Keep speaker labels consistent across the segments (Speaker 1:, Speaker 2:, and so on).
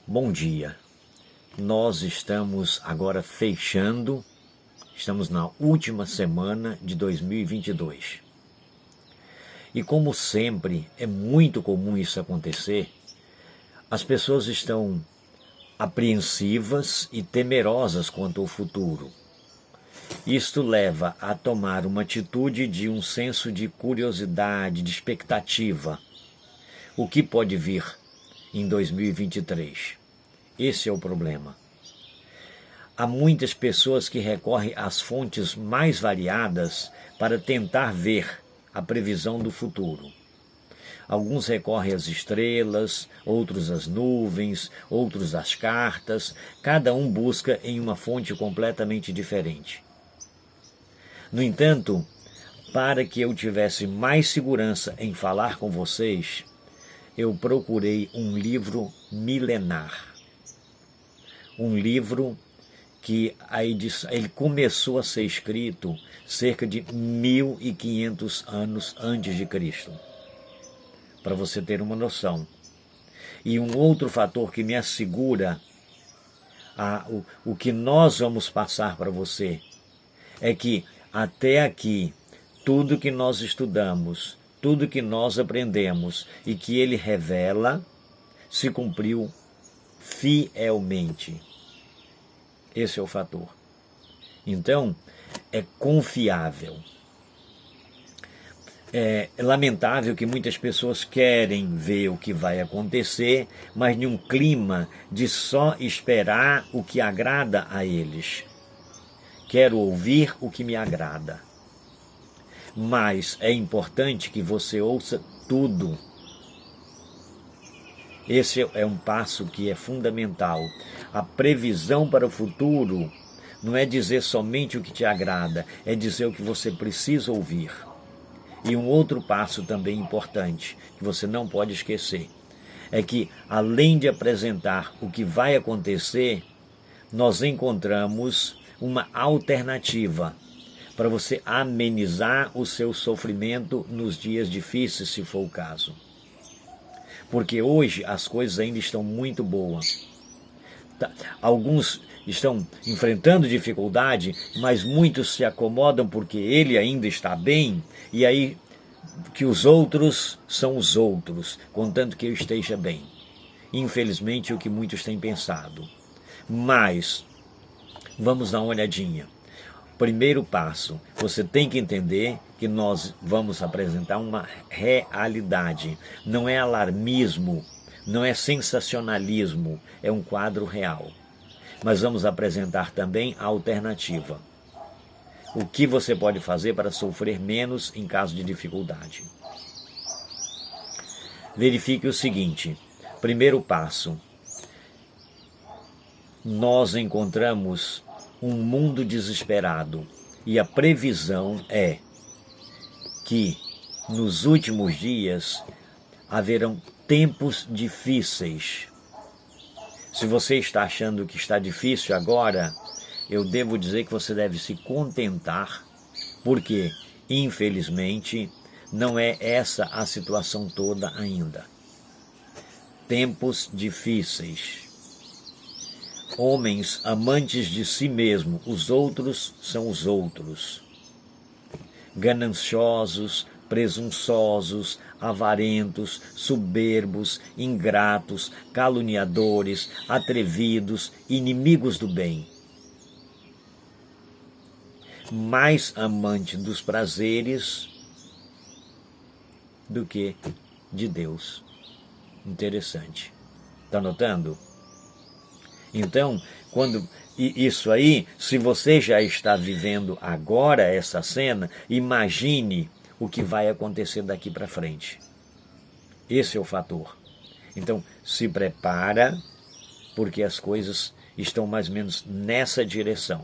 Speaker 1: Bom dia, nós estamos agora estamos na última semana de 2022. E como sempre, é muito comum isso acontecer, as pessoas estão apreensivas e temerosas quanto ao futuro. Isto leva a tomar uma atitude de um senso de curiosidade, de expectativa. O que pode vir em 2023? Esse é o problema. Há muitas pessoas que recorrem às fontes mais variadas para tentar ver a previsão do futuro. Alguns recorrem às estrelas, outros às nuvens, outros às cartas. Cada um busca em uma fonte completamente diferente. No entanto, para que eu tivesse mais segurança em falar com vocês, eu procurei um livro milenar. Um livro que ele começou a ser escrito cerca de 1500 anos antes de Cristo, para você ter uma noção. E um outro fator que me assegura o que nós vamos passar para você é que até aqui, tudo que nós estudamos, tudo que nós aprendemos e que ele revela, se cumpriu fielmente. Esse é o fator. Então, é confiável. É lamentável que muitas pessoas querem ver o que vai acontecer, mas num clima de só esperar o que agrada a eles. Quero ouvir o que me agrada. Mas é importante que você ouça tudo. Esse é um passo que é fundamental. A previsão para o futuro não é dizer somente o que te agrada, é dizer o que você precisa ouvir. E um outro passo também importante, que você não pode esquecer, é que além de apresentar o que vai acontecer, nós encontramos uma alternativa para você amenizar o seu sofrimento nos dias difíceis, se for o caso. Porque hoje as coisas ainda estão muito boas. Alguns estão enfrentando dificuldade, mas muitos se acomodam porque ele ainda está bem, e aí que os outros são os outros, contanto que eu esteja bem. Infelizmente é o que muitos têm pensado. Mas vamos dar uma olhadinha. Primeiro passo, você tem que entender que nós vamos apresentar uma realidade. Não é alarmismo, não é sensacionalismo, é um quadro real. Mas vamos apresentar também a alternativa. O que você pode fazer para sofrer menos em caso de dificuldade? Verifique o seguinte, primeiro passo. Nós encontramos um mundo desesperado e a previsão é que nos últimos dias haverão tempos difíceis. Se você está achando que está difícil agora, eu devo dizer que você deve se contentar, porque, infelizmente, não é essa a situação toda ainda. Tempos difíceis. Homens amantes de si mesmo, os outros são os outros. Gananciosos, presunçosos, avarentos, soberbos, ingratos, caluniadores, atrevidos, inimigos do bem. Mais amante dos prazeres do que de Deus. Interessante. Está notando? Então, isso aí, se você já está vivendo agora essa cena, imagine o que vai acontecer daqui para frente. Esse é o fator. Então, se prepara, porque as coisas estão mais ou menos nessa direção.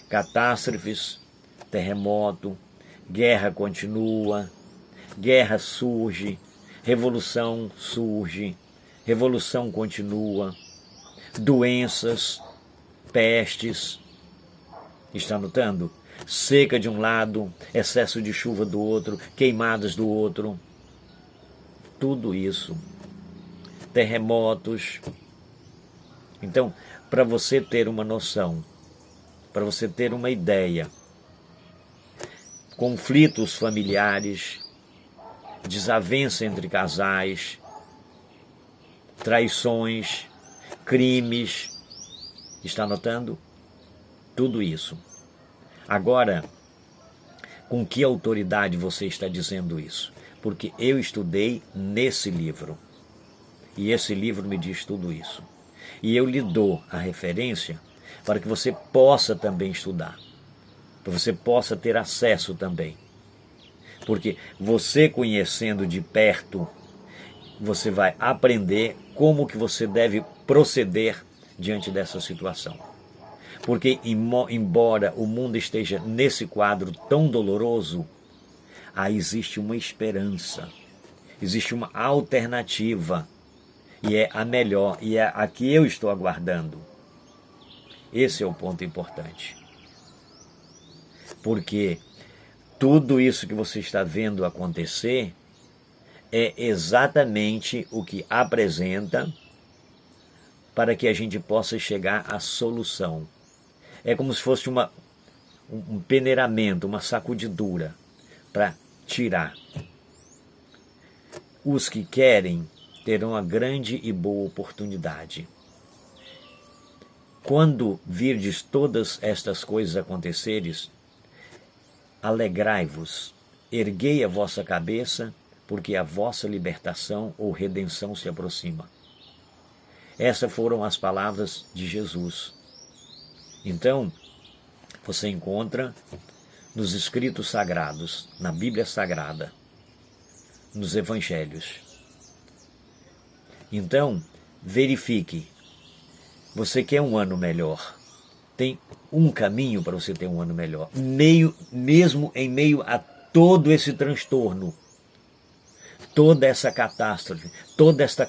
Speaker 1: Catástrofes, terremoto, guerra continua, guerra surge, revolução surge, revolução continua, doenças, pestes, está notando? Seca de um lado, excesso de chuva do outro, queimadas do outro. Tudo isso terremotos. Então, para você ter uma noção, para você ter uma ideia, conflitos familiares, desavença entre casais, traições, crimes, está notando? Tudo isso. Agora, com que autoridade você está dizendo isso? Porque eu estudei nesse livro. E esse livro me diz tudo isso. E eu lhe dou a referência para que você possa também estudar. Para que você possa ter acesso também. Porque você conhecendo de perto, você vai aprender como que você deve proceder diante dessa situação. Porque embora o mundo esteja nesse quadro tão doloroso, aí existe uma esperança, existe uma alternativa, e é a melhor, e é a que eu estou aguardando. Esse é o ponto importante. Porque tudo isso que você está vendo acontecer é exatamente o que apresenta para que a gente possa chegar à solução. É como se fosse um peneiramento, uma sacudidura para tirar. Os que querem terão a grande e boa oportunidade. Quando virdes todas estas coisas acontecerem, alegrai-vos, erguei a vossa cabeça, porque a vossa libertação ou redenção se aproxima. Essas foram as palavras de Jesus. Então, você encontra nos escritos sagrados, na Bíblia Sagrada, nos Evangelhos. Então, verifique. Você quer um ano melhor? Tem um caminho para você ter um ano melhor. Mesmo em meio a todo esse transtorno, toda essa catástrofe, toda esta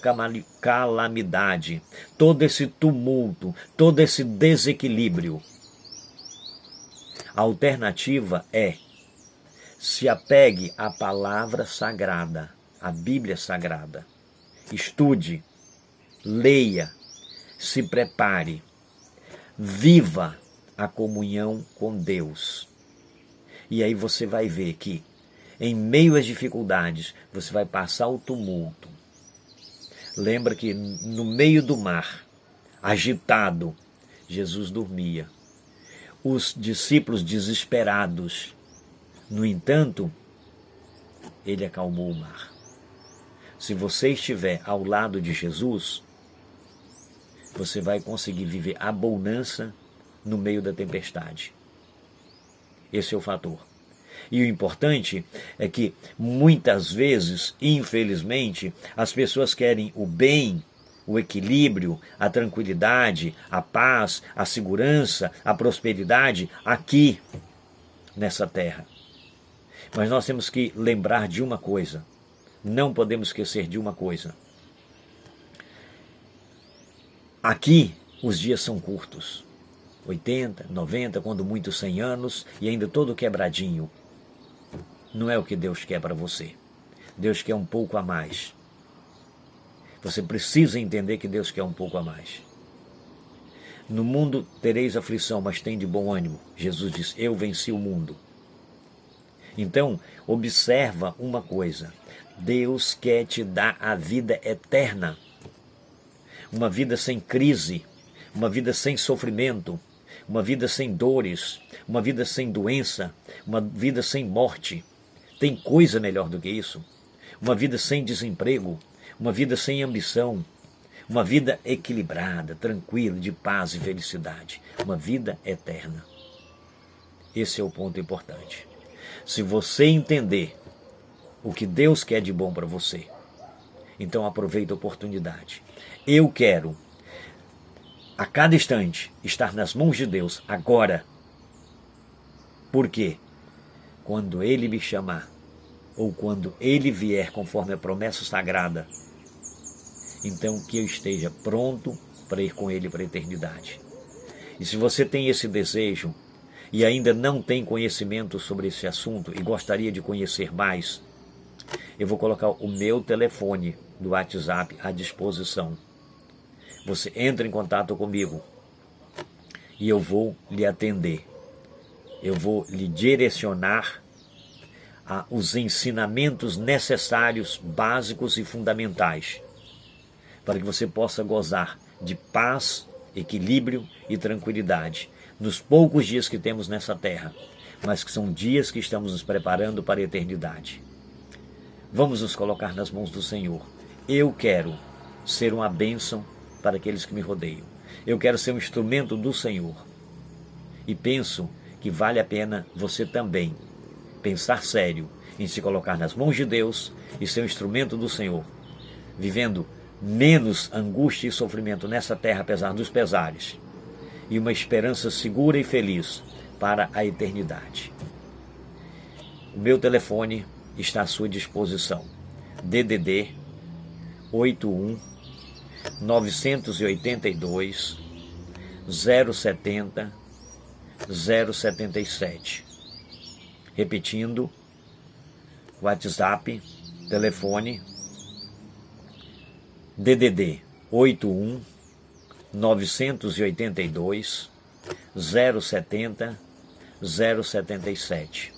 Speaker 1: calamidade, todo esse tumulto, todo esse desequilíbrio. A alternativa é: se apegue à palavra sagrada, à Bíblia Sagrada. Estude, leia, se prepare, viva a comunhão com Deus. E aí você vai ver que, em meio às dificuldades, você vai passar o tumulto. Lembra que no meio do mar, agitado, Jesus dormia. Os discípulos desesperados. No entanto, ele acalmou o mar. Se você estiver ao lado de Jesus, você vai conseguir viver a bonança no meio da tempestade. Esse é o fator. E o importante é que, muitas vezes, infelizmente, as pessoas querem o bem, o equilíbrio, a tranquilidade, a paz, a segurança, a prosperidade aqui, nessa terra. Mas nós temos que lembrar de uma coisa. Não podemos esquecer de uma coisa. Aqui, os dias são curtos. 80, 90, quando muito 100 anos, e ainda todo quebradinho. Não é o que Deus quer para você. Deus quer um pouco a mais. Você precisa entender que Deus quer um pouco a mais. No mundo tereis aflição, mas tem de bom ânimo. Jesus diz: eu venci o mundo. Então, observa uma coisa. Deus quer te dar a vida eterna. Uma vida sem crise, uma vida sem sofrimento, uma vida sem dores, uma vida sem doença, uma vida sem morte. Tem coisa melhor do que isso? Uma vida sem desemprego, uma vida sem ambição, uma vida equilibrada, tranquila, de paz e felicidade, uma vida eterna. Esse é o ponto importante. Se você entender o que Deus quer de bom para você, então aproveita a oportunidade. Eu quero, a cada instante, estar nas mãos de Deus agora. Por quê? Quando Ele me chamar, ou quando Ele vier conforme a promessa sagrada, então que eu esteja pronto para ir com Ele para a eternidade. E se você tem esse desejo e ainda não tem conhecimento sobre esse assunto e gostaria de conhecer mais, eu vou colocar o meu telefone do WhatsApp à disposição. Você entra em contato comigo e eu vou lhe atender. Eu vou lhe direcionar os ensinamentos necessários, básicos e fundamentais, para que você possa gozar de paz, equilíbrio e tranquilidade nos poucos dias que temos nessa terra, mas que são dias que estamos nos preparando para a eternidade. Vamos nos colocar nas mãos do Senhor. Eu quero ser uma bênção para aqueles que me rodeiam. Eu quero ser um instrumento do Senhor. E penso que vale a pena você também pensar sério em se colocar nas mãos de Deus e ser um instrumento do Senhor, vivendo menos angústia e sofrimento nessa terra, apesar dos pesares, e uma esperança segura e feliz para a eternidade. O meu telefone está à sua disposição. DDD 81 982 070 077. Repetindo, WhatsApp, telefone, DDD 81 982 070 077.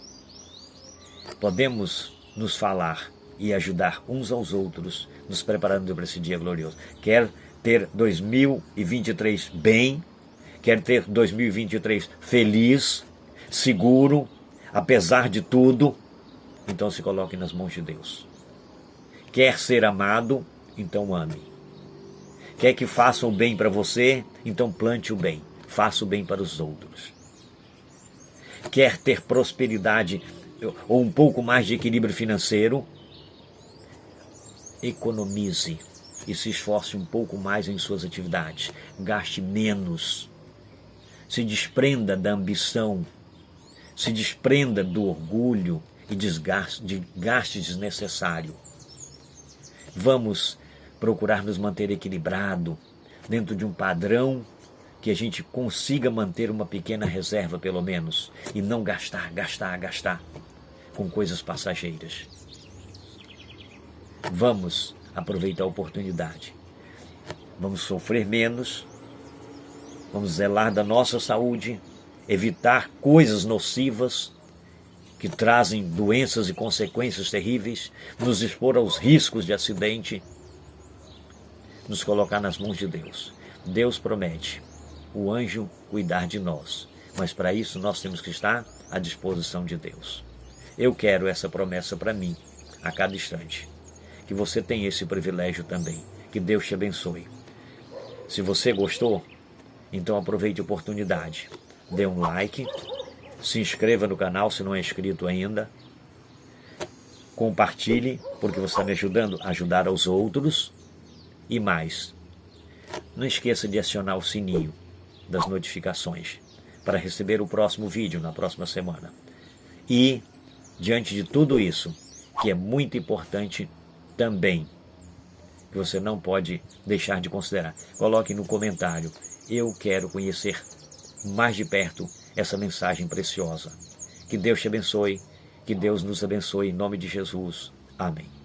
Speaker 1: Podemos nos falar e ajudar uns aos outros, nos preparando para esse dia glorioso. Quer ter 2023 bem, quer ter 2023 feliz, seguro, apesar de tudo, então se coloque nas mãos de Deus. Quer ser amado, então ame. Quer que façam o bem para você, então plante o bem, faça o bem para os outros. Quer ter prosperidade ou um pouco mais de equilíbrio financeiro, economize e se esforce um pouco mais em suas atividades. Gaste menos. Se desprenda da ambição. Se desprenda do orgulho e gaste desnecessário. Vamos procurar nos manter equilibrado, dentro de um padrão que a gente consiga manter uma pequena reserva, pelo menos, e não gastar com coisas passageiras. Vamos aproveitar a oportunidade. Vamos sofrer menos, vamos zelar da nossa saúde, evitar coisas nocivas que trazem doenças e consequências terríveis, nos expor aos riscos de acidente, nos colocar nas mãos de Deus. Deus promete o anjo cuidar de nós, mas para isso nós temos que estar à disposição de Deus. Eu quero essa promessa para mim, a cada instante. Que você tenha esse privilégio também. Que Deus te abençoe. Se você gostou, então aproveite a oportunidade. Dê um like, se inscreva no canal se não é inscrito ainda. Compartilhe, porque você está me ajudando a ajudar aos outros. E mais, não esqueça de acionar o sininho das notificações para receber o próximo vídeo na próxima semana. E, diante de tudo isso, que é muito importante também, que você não pode deixar de considerar, coloque no comentário: eu quero conhecer mais de perto essa mensagem preciosa. Que Deus te abençoe, que Deus nos abençoe em nome de Jesus. Amém.